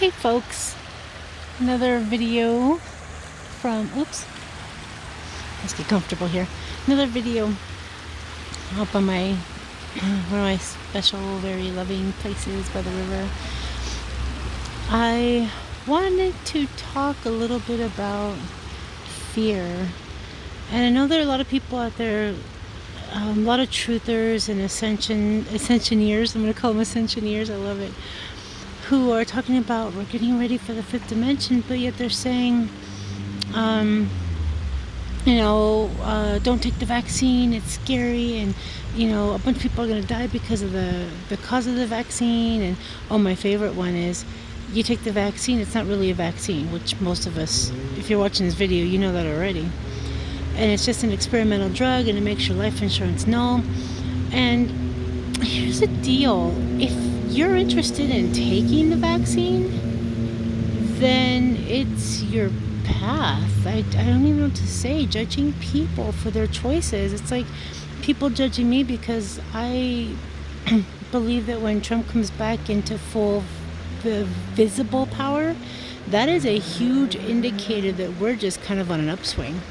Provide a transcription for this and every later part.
Hey folks, another video oops, let's get comfortable here. Another video up on my, one of my special, very loving places by the river. I wanted to talk a little bit about fear. And I know there are a lot of people out there, a lot of truthers and ascensioneers, I'm going to call them ascensioneers, I love it, who are talking about we're getting ready for the fifth dimension, but yet they're saying, don't take the vaccine, it's scary, and a bunch of people are going to die because of the cause of the vaccine. And my favorite one is, you take the vaccine, it's not really a vaccine, which most of us, if you're watching this video, you know that already. And it's just an experimental drug, and it makes your life insurance null. And here's the deal: if you're interested in taking the vaccine, then it's your path. I don't even know what to say. Judging people for their choices, it's like people judging me because I believe that when Trump comes back into full visible power, that is a huge indicator that we're just kind of on an upswing.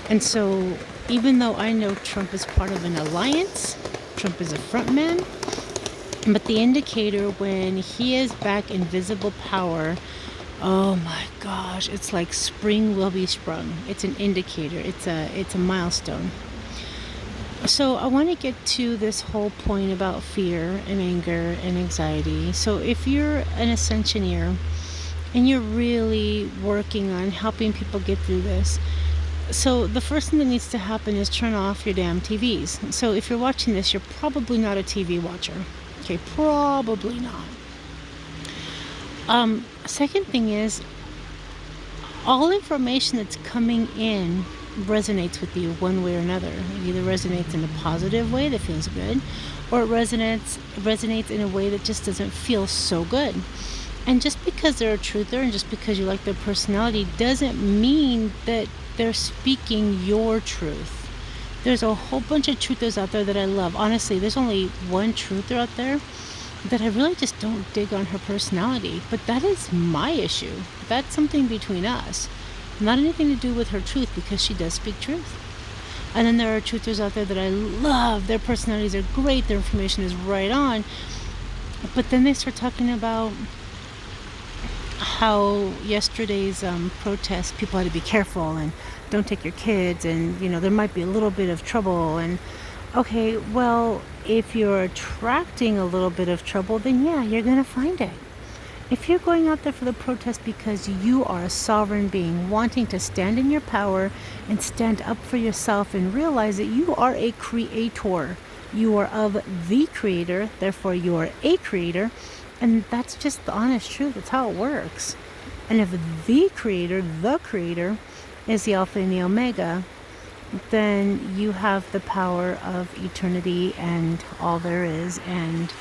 And so even though I know Trump is part of an alliance, Trump is a front man, but the indicator when he is back in visible power, oh my gosh, it's like spring will be sprung. It's an indicator. It's a milestone. So I want to get to this whole point about fear and anger and anxiety. So if you're an ascensioneer and you're really working on helping people get through this, so the first thing that needs to happen is turn off your damn TVs. So if you're watching this, you're probably not a TV watcher. Okay, probably not. Second thing is, all information that's coming in resonates with you one way or another. It either resonates in a positive way that feels good, or it resonates in a way that just doesn't feel so good. And just because they're a truther and just because you like their personality doesn't mean that they're speaking your truth. There's a whole bunch of truthers out there that I love. Honestly, there's only one truther out there that I really just don't dig on her personality. But that is my issue. That's something between us. Not anything to do with her truth, because she does speak truth. And then there are truthers out there that I love. Their personalities are great. Their information is right on. But then they start talking about how yesterday's protest, people had to be careful and don't take your kids, and there might be a little bit of trouble. And okay, well, if you're attracting a little bit of trouble, then yeah, you're gonna find it. If you're going out there for the protest because you are a sovereign being wanting to stand in your power and stand up for yourself and realize that you are a creator, you are of the creator, therefore you are a creator. And that's just the honest truth. It's how it works. And if the creator is the Alpha and the Omega, then you have the power of eternity and all there is, and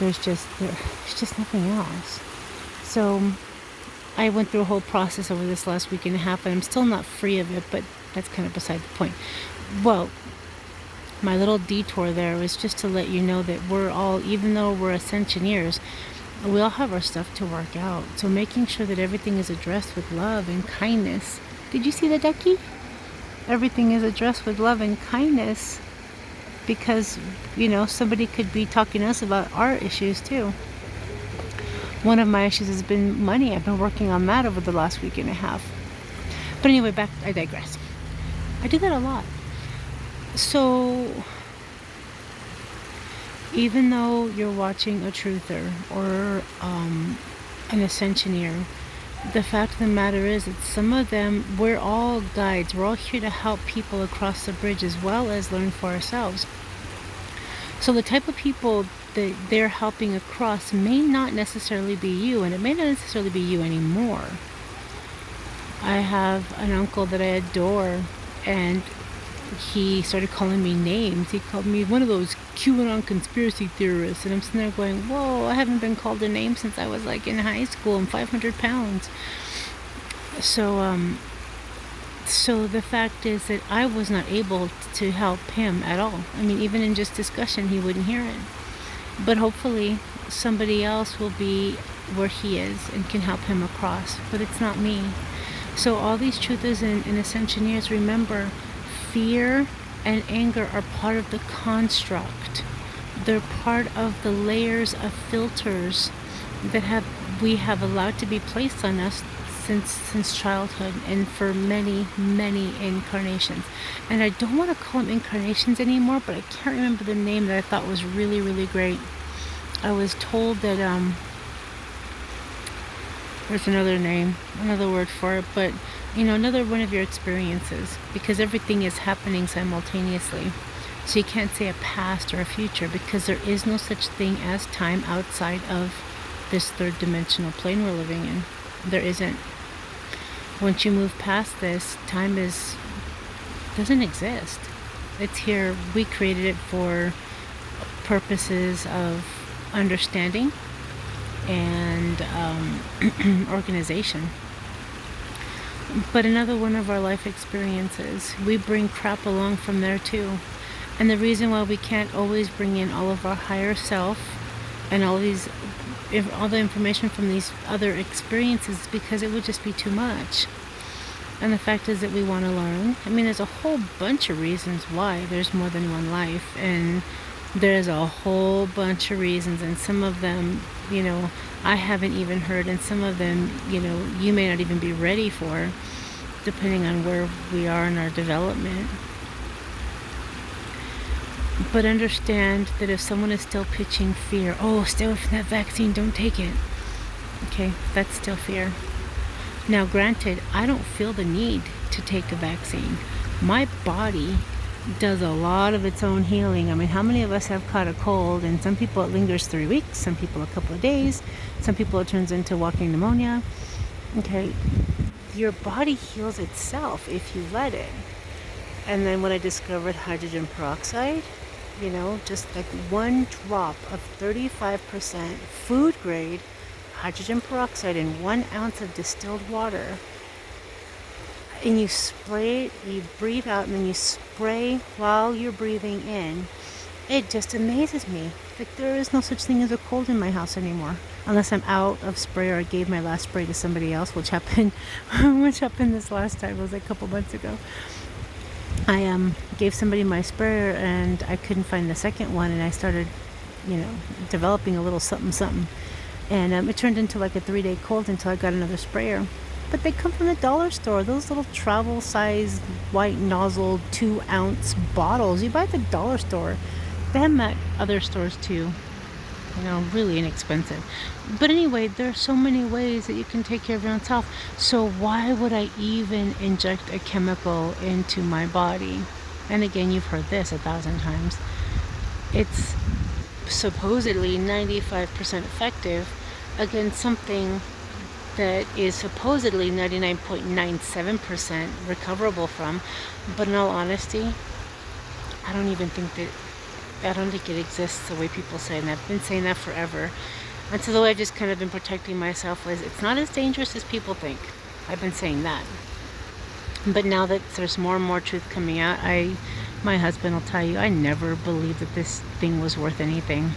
there's just nothing else. So I went through a whole process over this last week and a half, and I'm still not free of it, but that's kind of beside the point. Well, my little detour there was just to let you know that we're all, even though we're ascensioneers, we all have our stuff to work out. So making sure that everything is addressed with love and kindness. Did you see the ducky? Everything is addressed with love and kindness, because somebody could be talking to us about our issues too. One of my issues has been money. I've been working on that over the last week and a half. But anyway, I digress. I do that a lot. So even though you're watching a truther or an ascensioneer, the fact of the matter is that some of them, we're all guides. We're all here to help people across the bridge as well as learn for ourselves. So the type of people that they're helping across may not necessarily be you, and it may not necessarily be you anymore. I have an uncle that I adore, and he started calling me names. He called me one of those QAnon conspiracy theorists, and I'm sitting there going, whoa, I haven't been called a name since I was like in high school. I'm 500 pounds. So the fact is that I was not able to help him at all. I mean, even in just discussion, he wouldn't hear it. But hopefully somebody else will be where he is and can help him across, but it's not me. So all these truthers in Ascension years, remember, fear and anger are part of the construct. They're part of the layers of filters that we have allowed to be placed on us since childhood and for many, many incarnations. And I don't want to call them incarnations anymore, but I can't remember the name that I thought was really, really great. I was told that there's another name, another word for it, but another one of your experiences, because everything is happening simultaneously. So you can't say a past or a future, because there is no such thing as time outside of this third dimensional plane we're living in. There isn't. Once you move past this, time doesn't exist. It's here. We created it for purposes of understanding and organization. But another one of our life experiences, we bring crap along from there too. And the reason why we can't always bring in all of our higher self and all the information from these other experiences is because it would just be too much. And the fact is that we want to learn. I mean, there's a whole bunch of reasons why there's more than one life, and there's a whole bunch of reasons, and some of them, I haven't even heard, and some of them, you may not even be ready for, depending on where we are in our development. But understand that if someone is still pitching fear, stay away from that vaccine, don't take it. Okay, that's still fear. Now, granted, I don't feel the need to take a vaccine. My body does a lot of its own healing. I mean, how many of us have caught a cold? And some people it lingers 3 weeks, some people a couple of days, some people it turns into walking pneumonia. Okay, your body heals itself if you let it. And then when I discovered hydrogen peroxide, just like 1 drop of 35% food grade hydrogen peroxide in 1 ounce of distilled water, and you spray it, you breathe out, and then you spray while you're breathing in, it just amazes me. Like, there is no such thing as a cold in my house anymore, unless I'm out of spray or I gave my last spray to somebody else, which happened this last time. It was like a couple months ago. I gave somebody my sprayer and I couldn't find the second one, and I started developing a little something, and it turned into like a 3-day cold until I got another sprayer. But they come from the dollar store, those little travel size white nozzle 2 ounce bottles you buy at the dollar store. They have them at other stores too, really inexpensive. But anyway, there are so many ways that you can take care of your own self. So why would I even inject a chemical into my body? And again, you've heard this 1,000 times. It's supposedly 95% effective against something that is supposedly 99.97% recoverable from. But in all honesty, I don't think it exists the way people say, and I've been saying that forever. And so the way I've just kind of been protecting myself was, it's not as dangerous as people think. I've been saying that. But now that there's more and more truth coming out, my husband will tell you, I never believed that this thing was worth anything.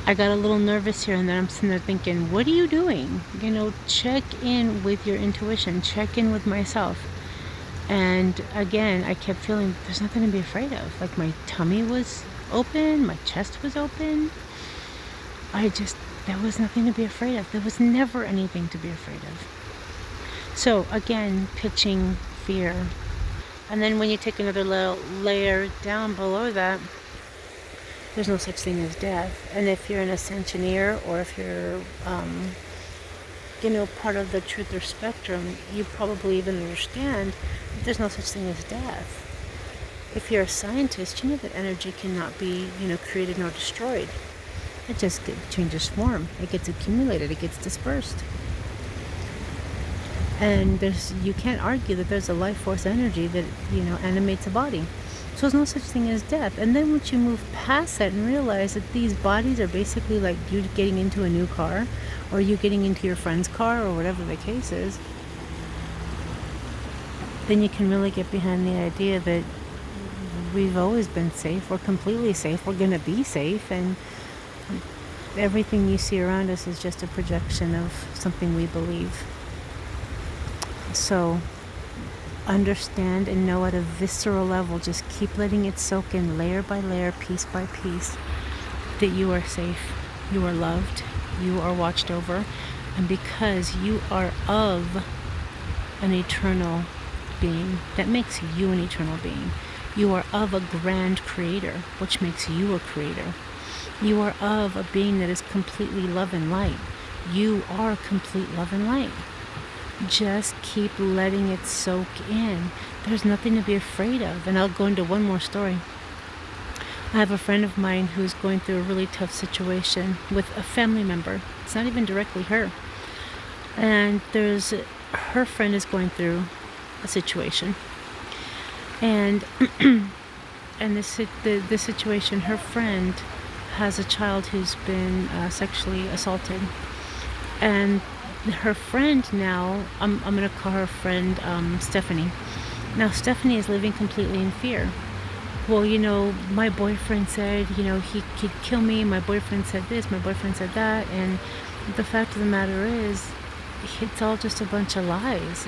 I got a little nervous here and then. I'm sitting there thinking, what are you doing? Check in with your intuition, check in with myself. And again, I kept feeling there's nothing to be afraid of. Like, my tummy was open, my chest was open. There was nothing to be afraid of. There was never anything to be afraid of. So again, pitching fear. And then when you take another layer down below that, there's no such thing as death. And if you're an ascensioneer, or if you're part of the truther spectrum, you probably even understand that there's no such thing as death. If you're a scientist, you know that energy cannot be, created nor destroyed. It just changes form. It gets accumulated. It gets dispersed. And you can't argue that there's a life force energy that, animates a body. So there's no such thing as death. And then once you move past that and realize that these bodies are basically like you getting into a new car, or you getting into your friend's car, or whatever the case is, then you can really get behind the idea that we've always been safe. We're completely safe. We're going to be safe. And Everything you see around us is just a projection of something we believe. So understand and know at a visceral level, just keep letting it soak in layer by layer, piece by piece, that you are safe, you are loved, you are watched over, and because you are of an eternal being, that makes you an eternal being. You are of a grand creator, which makes you a creator. You are of a being that is completely love and light. You are complete love and light. Just keep letting it soak in. There's nothing to be afraid of. And I'll go into one more story. I have a friend of mine who's going through a really tough situation with a family member. It's not even directly her. And her friend is going through a situation. And the situation, her friend has a child who's been sexually assaulted. And her friend now, I'm going to call her friend Stephanie. Now Stephanie is living completely in fear. Well, my boyfriend said, he could kill me. My boyfriend said this, my boyfriend said that. And the fact of the matter is, it's all just a bunch of lies.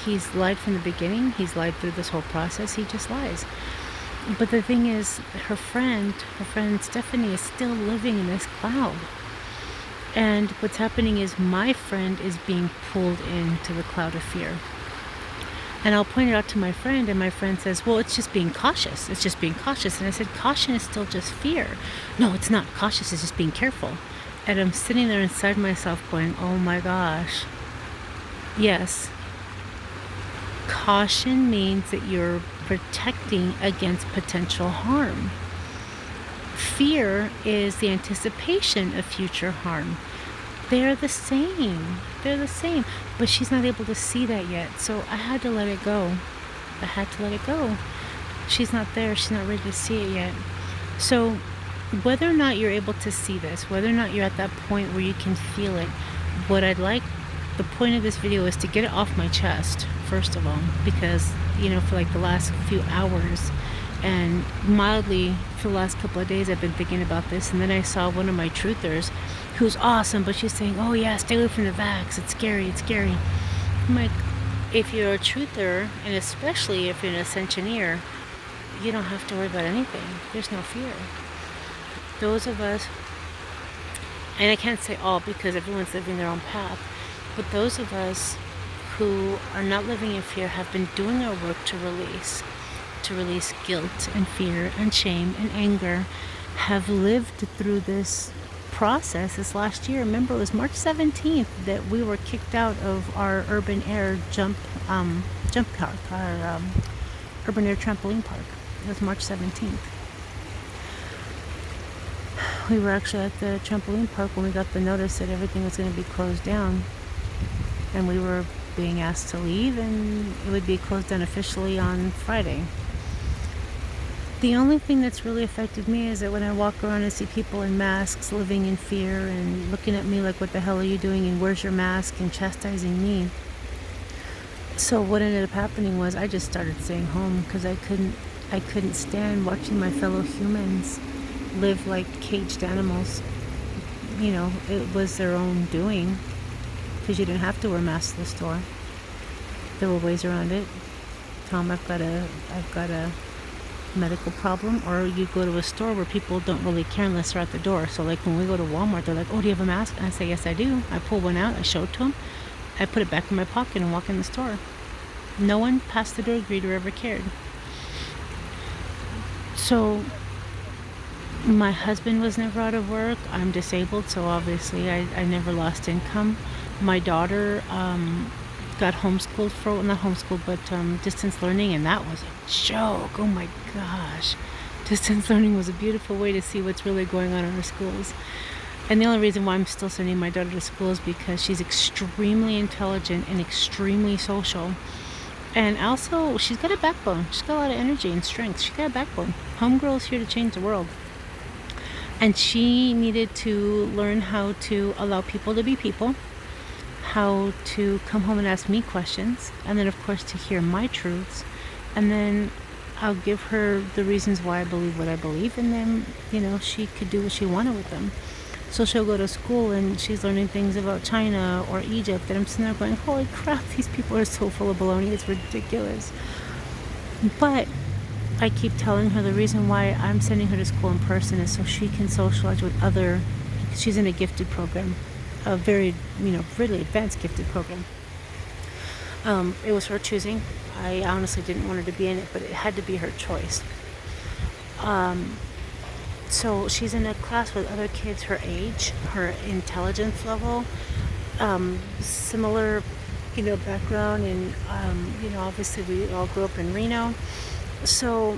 He's lied from the beginning. He's lied through this whole process. He just lies. But the thing is, her friend Stephanie is still living in this cloud. And what's happening is my friend is being pulled into the cloud of fear. And I'll point it out to my friend, and my friend says, well, it's just being cautious. It's just being cautious. And I said, caution is still just fear. No, it's not. Cautious is just being careful. And I'm sitting there inside myself going, oh my gosh. Yes. Caution means that you're protecting against potential harm. Fear is the anticipation of future harm. They're the same. But she's not able to see that yet. So I had to let it go. She's not there. She's not ready to see it yet. So whether or not you're able to see this, whether or not you're at that point where you can feel it, the point of this video is to get it off my chest, first of all, because, for like the last few hours and mildly for the last couple of days, I've been thinking about this. And then I saw one of my truthers who's awesome, but she's saying, oh yeah, stay away from the vax. It's scary. I'm like, if you're a truther, and especially if you're an ascensioneer, you don't have to worry about anything. There's no fear. Those of us, and I can't say all because everyone's living their own path, but those of us who are not living in fear have been doing our work to release guilt and fear and shame and anger, have lived through this process this last year. Remember, it was March 17th that we were kicked out of our urban air jump park, our urban air trampoline park. It was March 17th. We were actually at the trampoline park when we got the notice that everything was going to be closed down, and we were being asked to leave, and it would be closed down officially on Friday. The only thing that's really affected me is that when I walk around and see people in masks living in fear and looking at me like, what the hell are you doing, and where's your mask, and chastising me. So what ended up happening was I just started staying home because I couldn't stand watching my fellow humans live like caged animals. It was their own doing, because you didn't have to wear masks to the store. There were ways around it. Tom, I've got a medical problem. Or you go to a store where people don't really care unless they're at the door. So like when we go to Walmart, they're like, oh, do you have a mask? And I say, yes, I do. I pull one out, I show it to them, I put it back in my pocket and walk in the store. No one past the door greeter ever cared. So my husband was never out of work. I'm disabled, so obviously I never lost income. My daughter got homeschooled not homeschooled, but distance learning, and that was a joke. Oh my gosh. Distance learning was a beautiful way to see what's really going on in our schools. And the only reason why I'm still sending my daughter to school is because she's extremely intelligent and extremely social. And also, she's got a backbone. She's got a lot of energy and strength. She's got a backbone. Homegirl's here to change the world. And she needed to learn how to allow people to be people, how to come home and ask me questions, and then of course to hear my truths, and then I'll give her the reasons why I believe what I believe, and then she could do what she wanted with them. So she'll go to school and she's learning things about China or Egypt, and I'm sitting there going, holy crap, these people are so full of baloney, it's ridiculous. But I keep telling her the reason why I'm sending her to school in person is so she can socialize with other, she's in a gifted program, a very, really advanced gifted program. It was her choosing. I honestly didn't want her to be in it, but it had to be her choice. So she's in a class with other kids her age, her intelligence level, similar, background, and obviously we all grew up in Reno. So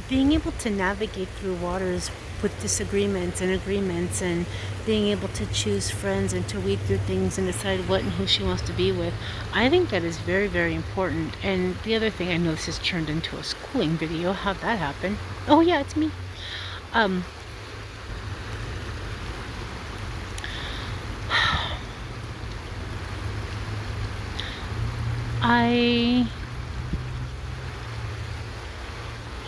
being able to navigate through waters with disagreements and agreements, and being able to choose friends and to weed through things and decide what and who she wants to be with, I think that is very, very important. And the other thing, I know this has turned into a schooling video. How'd that happen? Oh yeah, it's me.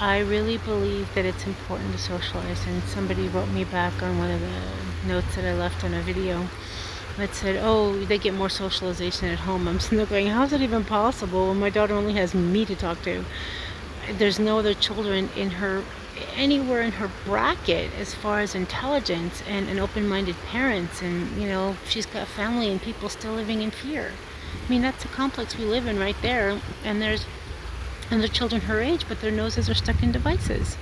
I really believe that it's important to socialize, and somebody wrote me back on one of the notes that I left on a video that said, oh, they get more socialization at home. I'm sitting there going, how is that even possible when my daughter only has me to talk to? There's no other children anywhere in her bracket as far as intelligence and open-minded parents, and she's got family and people still living in fear. I mean, that's the complex we live in right there, and there's other children her age, but their noses are stuck in devices.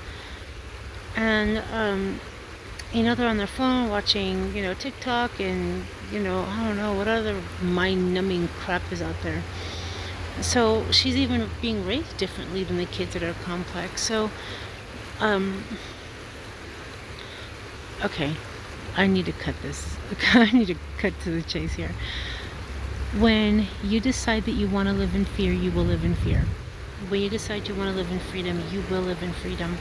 And they're on their phone watching TikTok, and I don't know what other mind-numbing crap is out there. So she's even being raised differently than the kids that are complex. So okay, I need to cut this. I need to cut to the chase here. When you decide that you want to live in fear, you will live in fear. When you decide you want to live in freedom, you will live in freedom.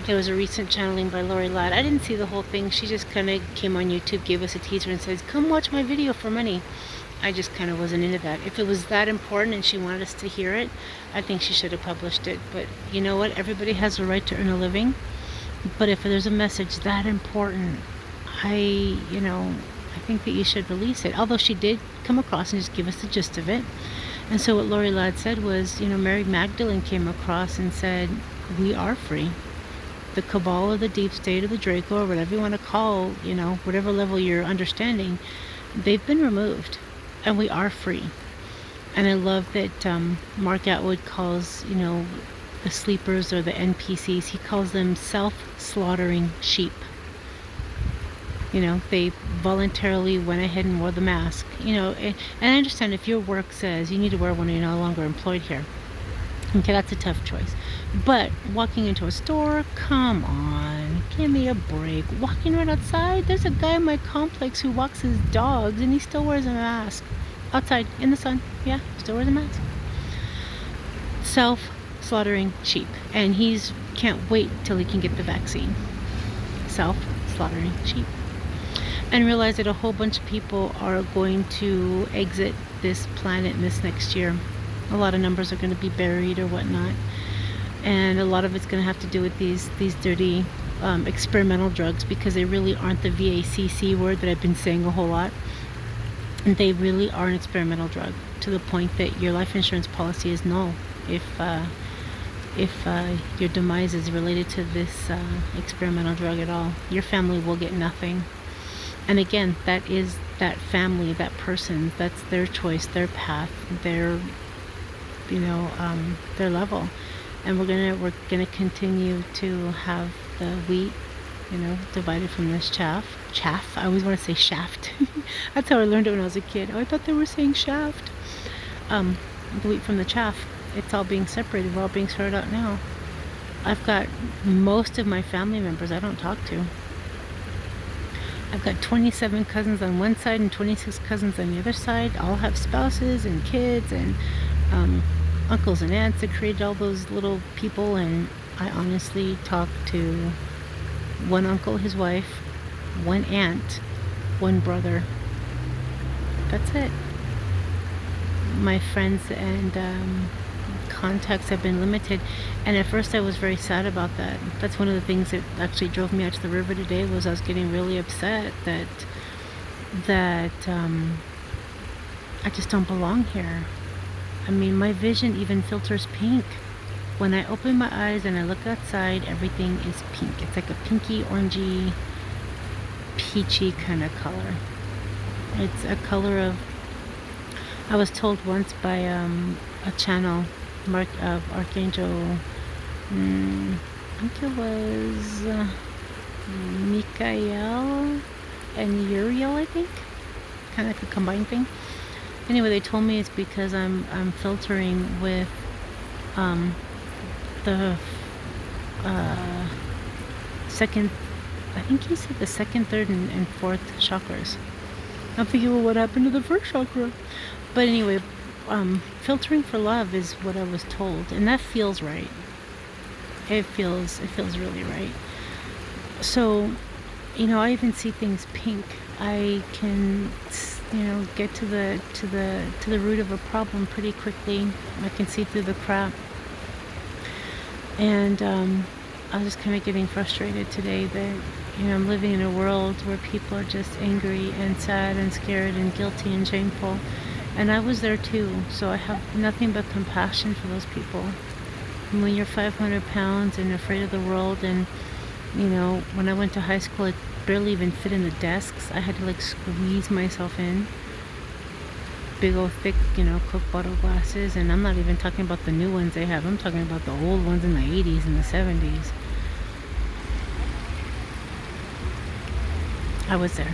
There was a recent channeling by Lori Ladd. I didn't see the whole thing. She just kind of came on YouTube, gave us a teaser, and says, come watch my video for money. I just kind of wasn't into that. If it was that important and she wanted us to hear it, I think she should have published it. But you know what? Everybody has a right to earn a living. But if there's a message that important, I think that you should release it. Although she did come across and just give us the gist of it. And so what Lori Ladd said was, Mary Magdalene came across and said, we are free. The cabal or the deep state or the Draco or whatever you want to call, whatever level you're understanding, they've been removed and we are free. And I love that Mark Atwood calls, the sleepers or the NPCs, he calls them self-slaughtering sheep. They voluntarily went ahead and wore the mask. And I understand if your work says you need to wear one and you're no longer employed here. Okay, that's a tough choice. But walking into a store, come on, give me a break. Walking right outside, there's a guy in my complex who walks his dogs and he still wears a mask. Outside, in the sun, yeah, still wears a mask. Self-slaughtering sheep. And he's can't wait till he can get the vaccine. Self-slaughtering sheep. And realize that a whole bunch of people are going to exit this planet in this next year. A lot of numbers are going to be buried or whatnot, and a lot of it's going to have to do with these dirty experimental drugs, because they really aren't the VACC word that I've been saying a whole lot. And they really are an experimental drug, to the point that your life insurance policy is null if your demise is related to this experimental drug at all. Your family will get nothing. And again, that is that family, that person, that's their choice, their path, their level. And we're gonna continue to have the wheat, divided from this chaff. I always want to say shaft. That's how I learned it when I was a kid. Oh, I thought they were saying shaft. The wheat from the chaff. It's all being separated. We're all being sorted out now. I've got most of my family members I don't talk to. I've got 27 cousins on one side and 26 cousins on the other side. All have spouses and kids and uncles and aunts that created all those little people. And I honestly talk to one uncle, his wife, one aunt, one brother. That's it. My friends and contacts have been limited, and at first I was very sad about that. That's one of the things that actually drove me out to the river today. Was I was getting really upset that I just don't belong here. I mean, my vision even filters pink. When I open my eyes and I look outside, everything is pink. It's like a pinky, orangey, peachy kind of color. It's a color of, I was told once by a channel, Archangel, I think it was Michael and Uriel, I think. Kind of like a combined thing. Anyway, they told me it's because I'm filtering with the second, I think he said the second, third, and fourth chakras. I'm thinking, well, what happened to the first chakra? But anyway, filtering for love is what I was told, and that feels right. It feels really right. So, I even see things pink. I can, get to the root of a problem pretty quickly. I can see through the crap. And I was just kind of getting frustrated today that, I'm living in a world where people are just angry and sad and scared and guilty and shameful. And I was there too, so I have nothing but compassion for those people. And when you're 500 pounds and afraid of the world, and, when I went to high school, it barely even fit in the desks. I had to squeeze myself in. Big old thick, Coke bottle glasses, and I'm not even talking about the new ones they have. I'm talking about the old ones in the 80s and the 70s. I was there,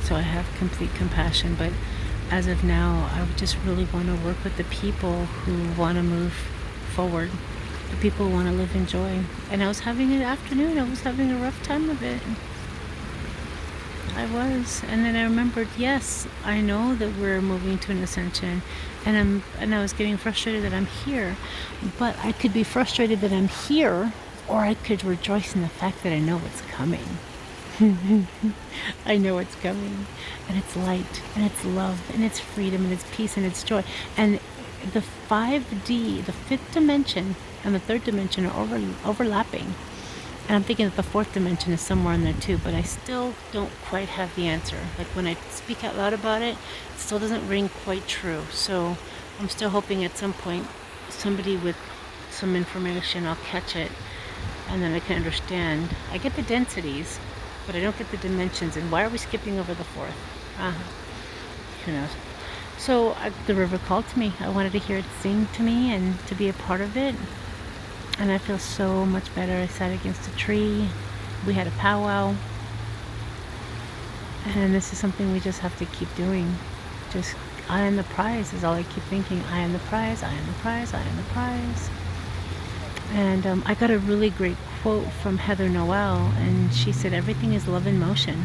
so I have complete compassion. But as of now, I just really want to work with the people who want to move forward, the people who want to live in joy. And I was having an afternoon. I was having a rough time of it. I was, and then I remembered, yes, I know that we're moving to an ascension, and I was getting frustrated that I'm here, but I could be frustrated that I'm here, or I could rejoice in the fact that I know it's coming. I know it's coming, and it's light, and it's love, and it's freedom, and it's peace, and it's joy, and the 5D, the fifth dimension, and the third dimension are overlapping. And I'm thinking that the fourth dimension is somewhere in there too, but I still don't quite have the answer. Like when I speak out loud about it, it still doesn't ring quite true. So I'm still hoping at some point somebody with some information, I'll catch it, and then I can understand. I get the densities, but I don't get the dimensions. And why are we skipping over the fourth? Who knows? So the river called to me. I wanted to hear it sing to me and to be a part of it. And I feel so much better. I sat against a tree. We had a powwow. And this is something we just have to keep doing. Just, I am the prize is all I keep thinking. I am the prize, I am the prize, I am the prize. And I got a really great quote from Heather Noel. And she said, everything is love in motion.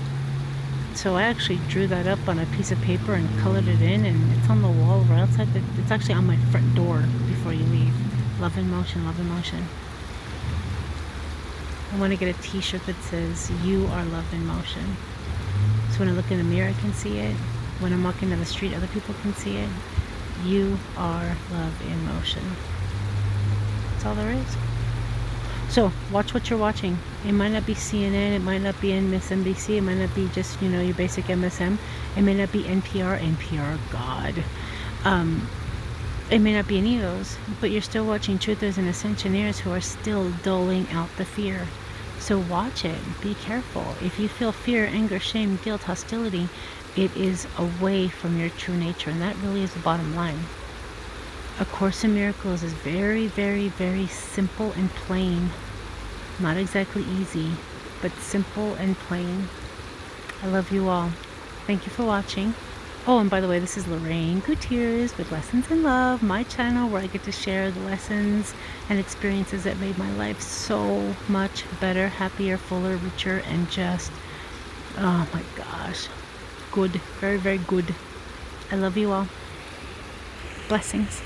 So I actually drew that up on a piece of paper and colored it in. And it's on the wall right outside. It's actually on my front door before you leave. Love in motion, love in motion. I want to get a t-shirt that says, you are love in motion. So when I look in the mirror, I can see it. When I'm walking down the street, other people can see it. You are love in motion. That's all there is. So watch what you're watching. It might not be CNN, it might not be MSNBC, it might not be just, your basic MSM. It may not be NPR, God. It may not be any of those, but you're still watching truthers and ascensionaires who are still doling out the fear. So watch it. Be careful. If you feel fear, anger, shame, guilt, hostility, it is away from your true nature, and that really is the bottom line. A Course in Miracles is very, very, very simple and plain. Not exactly easy, but simple and plain. I love you all. Thank you for watching. Oh, and by the way, this is Lorraine Gutierrez with Lessons in Love, my channel where I get to share the lessons and experiences that made my life so much better, happier, fuller, richer, and just, oh my gosh, good, very, very good. I love you all. Blessings.